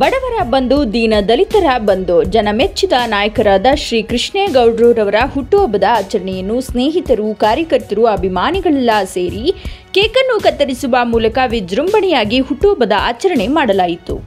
ಬಡವರ ಬಂಧು ದೀನ ದಲಿತರ ಬಂಧು ಜನಮೆಚ್ಚಿದ ನಾಯಕರಾದ ಶ್ರೀ ಕೃಷ್ಣೇಗೌಡರವರ ಹುಟ್ಟುಹಬ್ಬದ ಆಚರಣೆಯನ್ನು ಸ್ನೇಹಿತರು, ಕಾರ್ಯಕರ್ತರು, ಅಭಿಮಾನಿಗಳೆಲ್ಲ ಸೇರಿ ಕೇಕನ್ನು ಕತ್ತರಿಸುವ ಮೂಲಕ ವಿಜೃಂಭಣೆಯಾಗಿ ಹುಟ್ಟುಹಬ್ಬದ ಆಚರಣೆ ಮಾಡಲಾಯಿತು.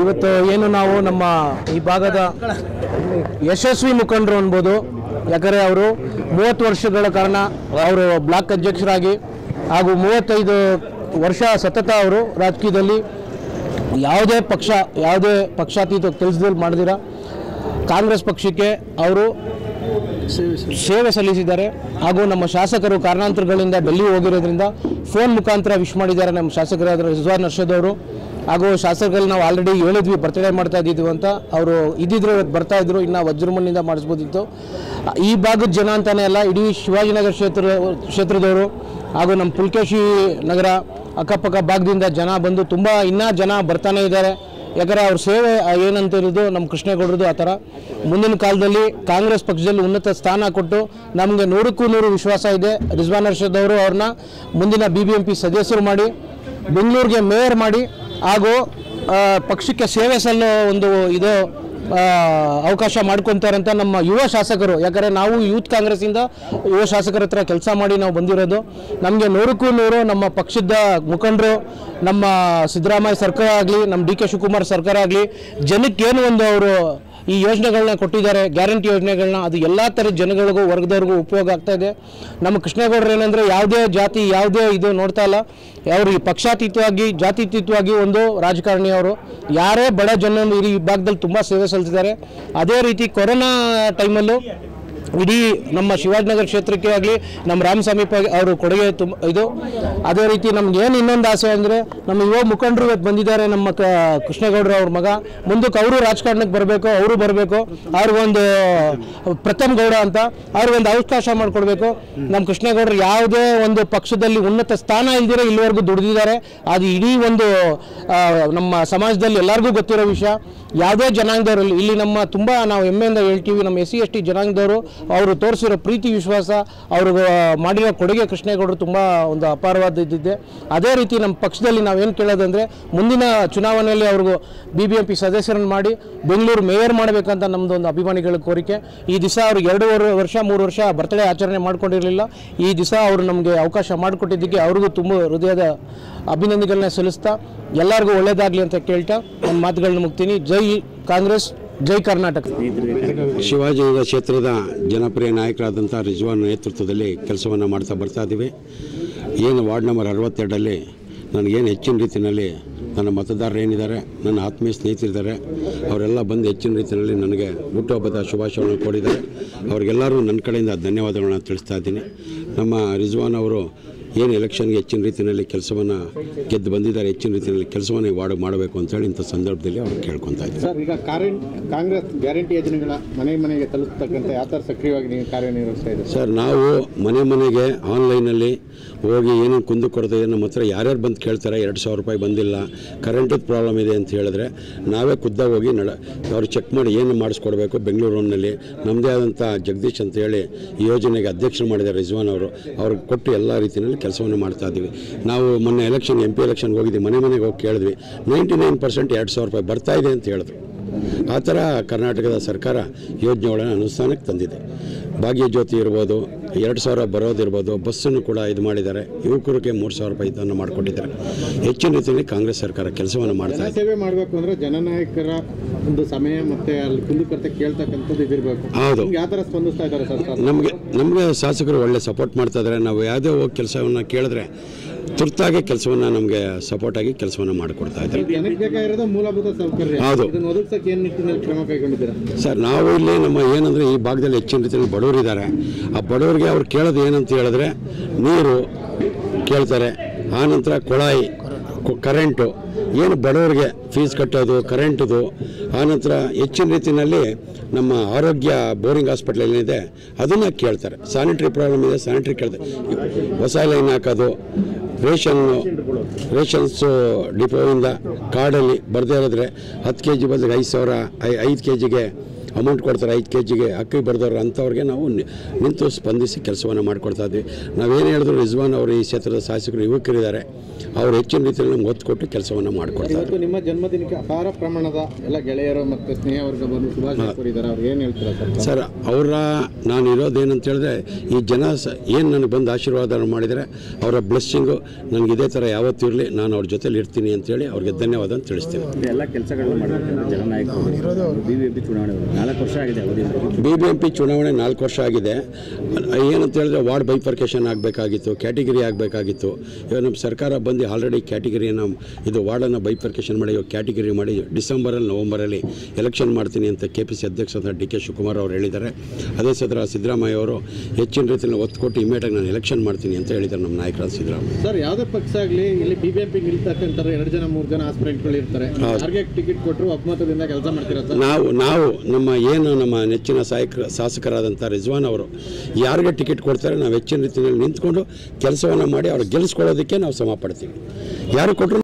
ಇವತ್ತು ಏನು ನಾವು ನಮ್ಮ ಈ ಭಾಗದ ಯಶಸ್ವಿ ಮುಖಂಡರು ಅನ್ಬೋದು. ಯಾಕಂದರೆ ಅವರು 30 ವರ್ಷಗಳ ಕಾರಣ ಅವರು ಬ್ಲಾಕ್ ಅಧ್ಯಕ್ಷರಾಗಿ ಹಾಗೂ 35 ವರ್ಷ ಸತತ ಅವರು ರಾಜಕೀಯದಲ್ಲಿ ಯಾವುದೇ ಪಕ್ಷಾತೀತ ಕೆಲಸದಲ್ಲಿ ಮಾಡಿದಿರ ಕಾಂಗ್ರೆಸ್ ಪಕ್ಷಕ್ಕೆ ಅವರು ಸೇವೆ ಸಲ್ಲಿಸಿದ್ದಾರೆ. ಹಾಗೂ ನಮ್ಮ ಶಾಸಕರು ಕಾರಣಾಂತರಗಳಿಂದ ಡೆಲ್ಲಿ ಹೋಗಿರೋದ್ರಿಂದ ಫೋನ್ ಮುಖಾಂತರ ವಿಶ್ ಮಾಡಿದ್ದಾರೆ ನಮ್ಮ ಶಾಸಕರಾದ ರಿಜ್ವಾನ್ ಅರ್ಷದ್ ಅವರು. ಹಾಗೂ ಶಾಸಕರಲ್ಲಿ ನಾವು ಆಲ್ರೆಡಿ ಹೇಳಿದ್ವಿ ಬರ್ತ್ಡೇ ಮಾಡ್ತಾ ಇದ್ದಿದ್ವಿ ಅಂತ. ಅವರು ಇದ್ದಿದ್ರು ಇವತ್ತು ಬರ್ತಾ ಇದ್ರು, ಇನ್ನು ವಜ್ರಮಣ್ಣಿಂದ ಮಾಡಿಸ್ಬೋದಿತ್ತು. ಈ ಭಾಗದ ಜನ ಅಂತಾನೆ ಅಲ್ಲ, ಇಡೀ ಶಿವಾಜಿನಗರ ಕ್ಷೇತ್ರದವರು ಹಾಗೂ ನಮ್ಮ ಪುಲ್ಕೇಶಿ ನಗರ ಅಕ್ಕಪಕ್ಕ ಭಾಗದಿಂದ ಜನ ಬಂದು ಇನ್ನೂ ಜನ ಬರ್ತಾನೆ ಇದ್ದಾರೆ. ಯಾಕಂದರೆ ಅವ್ರ ಸೇವೆ ಏನಂತ ಇರೋದು ನಮ್ಮ ಕೃಷ್ಣೇಗೌಡರದು. ಆ ಥರ ಮುಂದಿನ ಕಾಲದಲ್ಲಿ ಕಾಂಗ್ರೆಸ್ ಪಕ್ಷದಲ್ಲಿ ಉನ್ನತ ಸ್ಥಾನ ಕೊಟ್ಟು ನಮಗೆ 100ಕ್ಕೂ 100 ವಿಶ್ವಾಸ ಇದೆ. ರಿಜ್ವಾನ್ ಅರ್ಷದ್ ಅವರು ಅವ್ರನ್ನ ಮುಂದಿನ BBMP ಸದಸ್ಯರು ಮಾಡಿ, ಬೆಂಗಳೂರಿಗೆ ಮೇಯರ್ ಮಾಡಿ, ಹಾಗೂ ಪಕ್ಷಕ್ಕೆ ಸೇವೆ ಸಲ್ಲೋ ಒಂದು ಅವಕಾಶ ಮಾಡ್ಕೊತಾರೆ ಅಂತ ನಮ್ಮ ಯುವ ಶಾಸಕರು. ಯಾಕಂದರೆ ನಾವು ಯೂತ್ ಕಾಂಗ್ರೆಸ್ಸಿಂದ ಯುವ ಶಾಸಕರ ಹತ್ರ ಕೆಲಸ ಮಾಡಿ ನಾವು ಬಂದಿರೋದು. ನಮಗೆ 100ಕ್ಕೂ 100 ನಮ್ಮ ಪಕ್ಷದ ಮುಖಂಡರು, ನಮ್ಮ ಸಿದ್ದರಾಮಯ್ಯ ಸರ್ಕಾರ ಆಗಲಿ, ನಮ್ಮ DK ಶಿವಕುಮಾರ್ ಸರ್ಕಾರ ಆಗಲಿ, ಜನಕ್ಕೇನು ಅವರು ಈ ಯೋಜನೆಗಳನ್ನ ಕೊಟ್ಟಿದ್ದಾರೆ, ಗ್ಯಾರಂಟಿ ಯೋಜನೆಗಳನ್ನ, ಅದು ಎಲ್ಲ ಥರದ ಜನಗಳಿಗೂ ವರ್ಗದವ್ರಿಗೂ ಉಪಯೋಗ ಆಗ್ತಾ ಇದೆ. ನಮ್ಮ ಕೃಷ್ಣೇಗೌಡರು ಏನಂದರೆ ಯಾವುದೇ ಜಾತಿ ಯಾವುದೇ ನೋಡ್ತಾ ಇಲ್ಲ. ಅವರು ಈ ಪಕ್ಷಾತೀತವಾಗಿ ಜಾತ್ಯತೀತವಾಗಿ ಒಂದು ರಾಜಕಾರಣಿ. ಅವರು ಯಾರೇ ಬಡ ಜನ ಈ ಭಾಗದಲ್ಲಿ ತುಂಬ ಸೇವೆ ಸಲ್ಲಿಸಿದ್ದಾರೆ. ಅದೇ ರೀತಿ ಕೊರೋನಾ ಟೈಮಲ್ಲೂ ಇಡೀ ನಮ್ಮ ಶಿವಾಜಿನಗರ ಕ್ಷೇತ್ರಕ್ಕೆ ಆಗಲಿ, ನಮ್ಮ ರಾಮಸ್ವಾಮಿ ಅವರು ಕೊಡುಗೆ ಅದೇ ರೀತಿ ನಮ್ಗೆ ಏನು ಇನ್ನೊಂದು ಆಸೆ ಅಂದರೆ, ನಮ್ಮ ಯುವ ಮುಖಂಡರು ಇವತ್ತು ಬಂದಿದ್ದಾರೆ. ನಮ್ಮ ಕೃಷ್ಣೇಗೌಡರು ಅವ್ರ ಮಗ ಮುಂದಕ್ಕೆ ಅವರು ರಾಜಕಾರಣಕ್ಕೆ ಬರಬೇಕು, ಅವರು ಬರಬೇಕು. ಅವ್ರಿಗೊಂದು ಪ್ರಥಮ್ ಗೌಡ ಅಂತ ಅವ್ರಿಗೊಂದು ಅವಕಾಶ ಮಾಡಿಕೊಡ್ಬೇಕು. ನಮ್ಮ ಕೃಷ್ಣೇಗೌಡರು ಯಾವುದೇ ಒಂದು ಪಕ್ಷದಲ್ಲಿ ಉನ್ನತ ಸ್ಥಾನ ಇಲ್ದಿರ ಇಲ್ಲಿವರೆಗೂ ದುಡಿದಿದ್ದಾರೆ. ಅದು ಇಡೀ ನಮ್ಮ ಸಮಾಜದಲ್ಲಿ ಎಲ್ಲರಿಗೂ ಗೊತ್ತಿರೋ ವಿಷಯ. ಯಾವುದೇ ಜನಾಂಗದವರು ಇಲ್ಲಿ ನಾವು ಹೆಮ್ಮೆಯಿಂದ ಹೇಳ್ತೀವಿ, ನಮ್ಮ SC ST ಜನಾಂಗದವರು ಅವರು ತೋರಿಸಿರೋ ಪ್ರೀತಿ ವಿಶ್ವಾಸ, ಅವರು ಮಾಡಿರೋ ಕೊಡುಗೆ ಕೃಷ್ಣೇಗೌಡರು ತುಂಬ ಒಂದು ಅಪಾರವಾದದ್ದಿದೆ. ಅದೇ ರೀತಿ ನಮ್ಮ ಪಕ್ಷದಲ್ಲಿ ನಾವೇನು ಕೇಳೋದಂದರೆ, ಮುಂದಿನ ಚುನಾವಣೆಯಲ್ಲಿ ಅವ್ರಿಗೂ BBMP ಸದಸ್ಯರನ್ನು ಮಾಡಿ ಬೆಂಗಳೂರು ಮೇಯರ್ ಮಾಡಬೇಕಂತ ನಮ್ಮದು ಒಂದು ಅಭಿಮಾನಿಗಳ ಕೋರಿಕೆ. ಈ ದಿವಸ ಅವ್ರಿಗೆ 2 ವರ್ಷ 3 ವರ್ಷ ಬರ್ತ್ಡೇ ಆಚರಣೆ ಮಾಡ್ಕೊಂಡಿರಲಿಲ್ಲ. ಈ ದಿವಸ ಅವರು ನಮಗೆ ಅವಕಾಶ ಮಾಡಿಕೊಟ್ಟಿದ್ದಕ್ಕೆ ಅವ್ರಿಗೂ ತುಂಬ ಹೃದಯದ ಅಭಿನಂದನೆಗಳನ್ನ ಸಲ್ಲಿಸ್ತಾ ಎಲ್ಲರಿಗೂ ಒಳ್ಳೆಯದಾಗಲಿ ಅಂತ ಕೇಳ್ತಾ ನನ್ನ ಮಾತುಗಳನ್ನ ಮುಗ್ತೀನಿ. ಜೈ ಕಾಂಗ್ರೆಸ್, ಜೈ ಕರ್ನಾಟಕ. ಶಿವಾಜಿನಗರ ಕ್ಷೇತ್ರದ ಜನಪ್ರಿಯ ನಾಯಕರಾದಂಥ ರಿಜ್ವಾನ್ ನೇತೃತ್ವದಲ್ಲಿ ಕೆಲಸವನ್ನು ಮಾಡ್ತಾ ಬರ್ತಾ ಇದ್ದೀವಿ. ಏನು ವಾರ್ಡ್ ನಂಬರ್ 62ರಲ್ಲಿ ನನಗೇನು ಹೆಚ್ಚಿನ ರೀತಿಯಲ್ಲಿ ನನ್ನ ಮತದಾರರು ಏನಿದ್ದಾರೆ, ನನ್ನ ಆತ್ಮೀಯ ಸ್ನೇಹಿತರಿದ್ದಾರೆ, ಅವರೆಲ್ಲ ಬಂದು ಹೆಚ್ಚಿನ ರೀತಿಯಲ್ಲಿ ನನಗೆ ಹುಟ್ಟುಹಬ್ಬದ ಶುಭಾಶಯಗಳನ್ನು ಕೊಡಿದ್ದಾರೆ. ಅವರಿಗೆಲ್ಲರೂ ನನ್ನ ಕಡೆಯಿಂದ ಧನ್ಯವಾದಗಳನ್ನ ತಿಳಿಸ್ತಾ ಇದ್ದೀನಿ. ನಮ್ಮ ರಿಜ್ವಾನ್ ಅವರು ಏನು ಎಲೆಕ್ಷನ್ಗೆ ಹೆಚ್ಚಿನ ರೀತಿಯಲ್ಲಿ ಕೆಲಸವನ್ನು ಗೆದ್ದು ಬಂದಿದ್ದಾರೆ, ಹೆಚ್ಚಿನ ರೀತಿಯಲ್ಲಿ ಕೆಲಸವನ್ನು ವಾರ್ಡ್ ಮಾಡಬೇಕು ಅಂತೇಳಿ ಇಂಥ ಸಂದರ್ಭದಲ್ಲಿ ಅವ್ರು ಕೇಳ್ಕೊತಾ ಇದ್ದಾರೆ. ಸರ್, ಈಗ ಕಾಂಗ್ರೆಸ್ ಗ್ಯಾರಂಟಿ ಯೋಜನೆಗಳ ಮನೆಗೆ ತಲುಪತಕ್ಕಂತೆ ಯಾವ ಥರ ಸಕ್ರಿಯವಾಗಿ ನೀವು ಕಾರ್ಯನಿರ್ವಹಿಸ್ತಾ ಇದ್ದೀರಿ? ಸರ್, ನಾವು ಮನೆಗೆ ಆನ್ಲೈನಲ್ಲಿ ಹೋಗಿ ಏನೇನು ಕುಂದು ಕೊಡ್ತಾ ಇದೆ, ನಮ್ಮ ಹತ್ರ ಯಾರ್ಯಾರು ಬಂದು ಕೇಳ್ತಾರೆ 2,000 ರೂಪಾಯಿ ಬಂದಿಲ್ಲ, ಕರೆಂಟಿದ್ದು ಪ್ರಾಬ್ಲಮ್ ಇದೆ ಅಂತ ಹೇಳಿದ್ರೆ ನಾವೇ ಖುದ್ದಾಗಿ ಹೋಗಿ ಅವ್ರು ಚೆಕ್ ಮಾಡಿ ಏನು ಮಾಡಿಸ್ಕೊಡ್ಬೇಕು. ಬೆಂಗಳೂರಿನಲ್ಲಿ ನಮ್ಮದೇ ಆದಂಥ ಜಗದೀಶ್ ಅಂತ ಹೇಳಿ ಈ ಯೋಜನೆಗೆ ಅಧ್ಯಕ್ಷರು ಮಾಡಿದ್ದಾರೆ ರಿಜ್ವಾನ್ ಅವರು. ಅವ್ರಿಗೆ ಕೊಟ್ಟು ಎಲ್ಲ ರೀತಿಯಲ್ಲಿ ಕೆಲಸವನ್ನು ಮಾಡ್ತಾ ಇದ್ದೀವಿ. ನಾವು ಮೊನ್ನೆ MP ಎಲೆಕ್ಷನ್ಗೆ ಹೋಗಿದ್ವಿ, ಮನೆಗೆ ಹೋಗಿ ಕೇಳಿದ್ವಿ, 99% 2,000 ರೂಪಾಯಿ ಬರ್ತಾ ಇದೆ ಅಂತ ಹೇಳಿದ್ರು. ಆ ಥರ ಕರ್ನಾಟಕದ ಸರ್ಕಾರ ಯೋಜನೆಗಳನ್ನು ಅನುಷ್ಠಾನಕ್ಕೆ ತಂದಿದೆ. ಭಾಗ್ಯಜ್ಯೋತಿ ಇರ್ಬೋದು, 2,000 ಬರೋದಿರ್ಬೋದು, ಬಸ್ಸನ್ನು ಕೂಡ ಇದು ಮಾಡಿದ್ದಾರೆ. ಯುವಕರಿಗೆ 3,000 ರೂಪಾಯಿ ಇದನ್ನು ಮಾಡಿಕೊಟ್ಟಿದ್ದಾರೆ. ಹೆಚ್ಚಿನ ರೀತಿಯಲ್ಲಿ ಕಾಂಗ್ರೆಸ್ ಸರ್ಕಾರ ಕೆಲಸವನ್ನು ಮಾಡ್ತಾ ಇದೆ. ಸೇವೆ ಮಾಡಬೇಕು ಅಂದರೆ ಜನನಾಯಕರ ಒಂದು ಸಮಯ ಮತ್ತು ಅಲ್ಲಿ ಕುಂದುಕೊರತೆ ಕೇಳ್ತಕ್ಕಂಥದ್ದು ಇದಿರಬೇಕು. ಹೌದು, ಯಾವ ಥರ ಸ್ಪಂದಿಸ್ತಾ ಇದ್ದಾರೆ ಸರ್? ನಮಗೆ ಶಾಸಕರು ಒಳ್ಳೆ ಸಪೋರ್ಟ್ ಮಾಡ್ತಾ ಇದ್ದಾರೆ. ನಾವು ಯಾವುದೇ ಹೋಗಿ ಕೆಲಸವನ್ನು ಕೇಳಿದ್ರೆ ತುರ್ತಾಗಿ ಕೆಲಸವನ್ನು ನಮಗೆ ಸಪೋರ್ಟಾಗಿ ಕೆಲಸವನ್ನು ಮಾಡಿಕೊಡ್ತಾ ಇದ್ದಾರೆ. ಜನಕ್ಕೆ ಬೇಕಾಗಿರೋದು ಮೂಲಭೂತ ಸೌಕರ್ಯ. ಹೌದು. ಇದನ್ನು ಒದಗಿಸೋಕೆ ಏನು ನಿಟ್ಟಿನಲ್ಲಿ ಕ್ರಮ ಕೈಗೊಂಡಿದ್ದೀರಾ ಸರ್? ನಾವು ಇಲ್ಲಿ ನಮ್ಮ ಏನಂದರೆ ಈ ಭಾಗದಲ್ಲಿ ಹೆಚ್ಚಿನ ರೀತಿಯಲ್ಲಿ ಬಡವರಿದ್ದಾರೆ. ಆ ಬಡವರಿಗೆ ಅವ್ರು ಕೇಳೋದು ಏನಂತ ಹೇಳಿದ್ರೆ ನೀರು ಕೇಳ್ತಾರೆ, ಆನಂತರ ಕೊಳಾಯಿ, ಕರೆಂಟು, ಏನು ಬಡವರಿಗೆ ಫೀಸ್ ಕಟ್ಟೋದು, ಕರೆಂಟದು, ಆನಂತರ ಹೆಚ್ಚಿನ ರೀತಿಯಲ್ಲಿ ನಮ್ಮ ಆರೋಗ್ಯ ಬೋರಿಂಗ್ ಹಾಸ್ಪಿಟ್ಲ್ ಏನಿದೆ ಅದನ್ನು ಕೇಳ್ತಾರೆ. ಸ್ಯಾನಿಟ್ರಿ ಪ್ರಾಬ್ಲಮ್ ಇದೆ, ಸ್ಯಾನಿಟ್ರಿ ಕೇಳ್ತಾರೆ. ಹೊಸ ಲೈನ್ ಹಾಕೋದು, ರೇಷನ್ಸು ಡಿಪೋಯಿಂದ ಕಾರ್ಡಲ್ಲಿ ಬರದೇ ಇರೋದ್ರೆ 10 kg ಬದಲಿಗೆ 5 kgಗೆ ಅಮೌಂಟ್ ಕೊಡ್ತಾರೆ. 5 kgಗೆ ಅಕ್ಕಿ ಬರೆದವ್ರು ಅಂಥವ್ರಿಗೆ ನಾವು ನಿಂತು ಸ್ಪಂದಿಸಿ ಕೆಲಸವನ್ನು ಮಾಡಿಕೊಡ್ತಾ ಇದ್ವಿ. ನಾವೇನು ಹೇಳಿದ್ರು ರಿಜ್ವಾನ್ ಅವರು ಈ ಕ್ಷೇತ್ರದ ಶಾಸಕರು ಯುವಕರಿದ್ದಾರೆ, ಅವರು ಹೆಚ್ಚಿನ ರೀತಿಯಲ್ಲಿ ನಮ್ಗೆ ಒತ್ತು ಕೊಟ್ಟು ಕೆಲಸವನ್ನು ಮಾಡಿಕೊಡ್ತಾರೆ. ಇವತ್ತು ನಿಮ್ಮ ಜನ್ಮದಿನಕ್ಕೆ ಅಪಾರ ಪ್ರಮಾಣದ ಎಲ್ಲ ಗೆಳೆಯರು ಮತ್ತು ಸ್ನೇಹವರ್ಗ ಬಂದು ಶುಭಾಶಯ ಕೋರಿದ್ದಾರೆ. ಅವ್ರು ಏನು ಹೇಳ್ತೀರಾ ಸರ್? ನಾನು ಇರೋದೇನಂತ ಹೇಳಿದ್ರೆ ಈ ಜನ ಏನು ನನಗೆ ಬಂದು ಆಶೀರ್ವಾದ ಮಾಡಿದರೆ ಅವರ ಬ್ಲೆಸ್ಸಿಂಗು ನನಗೆ ಇದೇ ಥರ ಯಾವತ್ತೂ ಇರಲಿ, ನಾನು ಅವ್ರ ಜೊತೆಲಿ ಇರ್ತೀನಿ ಅಂತೇಳಿ ಅವ್ರಿಗೆ ಧನ್ಯವಾದ ಅಂತ ತಿಳಿಸ್ತೀನಿ. ಎಲ್ಲ ಕೆಲಸಗಳನ್ನ ಮಾಡಿದ್ದಾರೆ ಜನನಾಯಕರು. BBMP ಚುನಾವಣೆ 4 ವರ್ಷ ಆಗಿದೆ. BBMP ಚುನಾವಣೆ 4 ವರ್ಷ ಆಗಿದೆ. ಏನಂತ ಹೇಳಿದ್ರೆ ವಾರ್ಡ್ ಬೈಫರ್ಕೇಷನ್ ಆಗಬೇಕಾಗಿತ್ತು, ಕ್ಯಾಟಗಿರಿ ಆಗಬೇಕಾಗಿತ್ತು. ಇವಾಗ ನಮ್ಮ ಸರ್ಕಾರ ಬಂದು ಆಲ್ರೆಡಿ ಕ್ಯಾಟಗಿರಿಯನ್ನು ಇದು ವಾರ್ಡನ್ನು ಬೈಫರ್ಕೇಷನ್ ಮಾಡಿ ಕ್ಯಾಟಗಿರಿ ಮಾಡಿ ಡಿಸೆಂಬರಲ್ಲಿ ನವಂಬರಲ್ಲಿ ಎಲೆಕ್ಷನ್ ಮಾಡ್ತೀನಿ ಅಂತ KPC ಅಧ್ಯಕ್ಷರಾದ DK ಶಿವಕುಮಾರ್ ಅವರು ಹೇಳಿದ್ದಾರೆ. ಅದೇ ಸದರ ಸಿದ್ದರಾಮಯ್ಯ ಅವರು ಹೆಚ್ಚಿನ ರೀತಿಯಲ್ಲಿ ಒತ್ತು ಕೊಟ್ಟು ಇಮಿಡಿಯೇಟಾಗಿ ನಾನು ಎಲೆಕ್ಷನ್ ಮಾಡ್ತೀನಿ ಅಂತ ಹೇಳಿದ್ದಾರೆ ನಮ್ಮ ನಾಯಕರಾದ ಸಿದ್ದರಾಮಯ್ಯ. ಸರ್, ಯಾವುದೇ ಪಕ್ಷ ಆಗಲಿ ಇಲ್ಲಿ BBMP ನಿಲ್ತಕ್ಕಂಥ 2 ಜನ 3 ಜನ ಆಸ್ಪಿರೆಂಟ್ಗಳು ಇರ್ತಾರೆ. ಯಾರಿಗೆ ಟಿಕೆಟ್ ಕೊಟ್ಟರು ಒಮ್ಮತದಿಂದ ಕೆಲಸ ಮಾಡ್ತೀರಾ ಸರ್? ನಾವು ನಮ್ಮ ನೆಚ್ಚಿನ ಶಾಸಕರಾದಂಥ ರಿಜ್ವಾನ್ ಅವರು ಯಾರಿಗೆ ಟಿಕೆಟ್ ಕೊಡ್ತಾರೆ ನಾವು ಹೆಚ್ಚಿನ ರೀತಿಯಲ್ಲಿ ನಿಂತ್ಕೊಂಡು ಕೆಲಸವನ್ನು ಮಾಡಿ ಅವ್ರು ಗೆಲ್ಲಿಸ್ಕೊಳ್ಳೋದಕ್ಕೆ ನಾವು ಶ್ರಮ ಪಡ್ತೀವಿ. ಯಾರು ಕೊಟ್ಟರು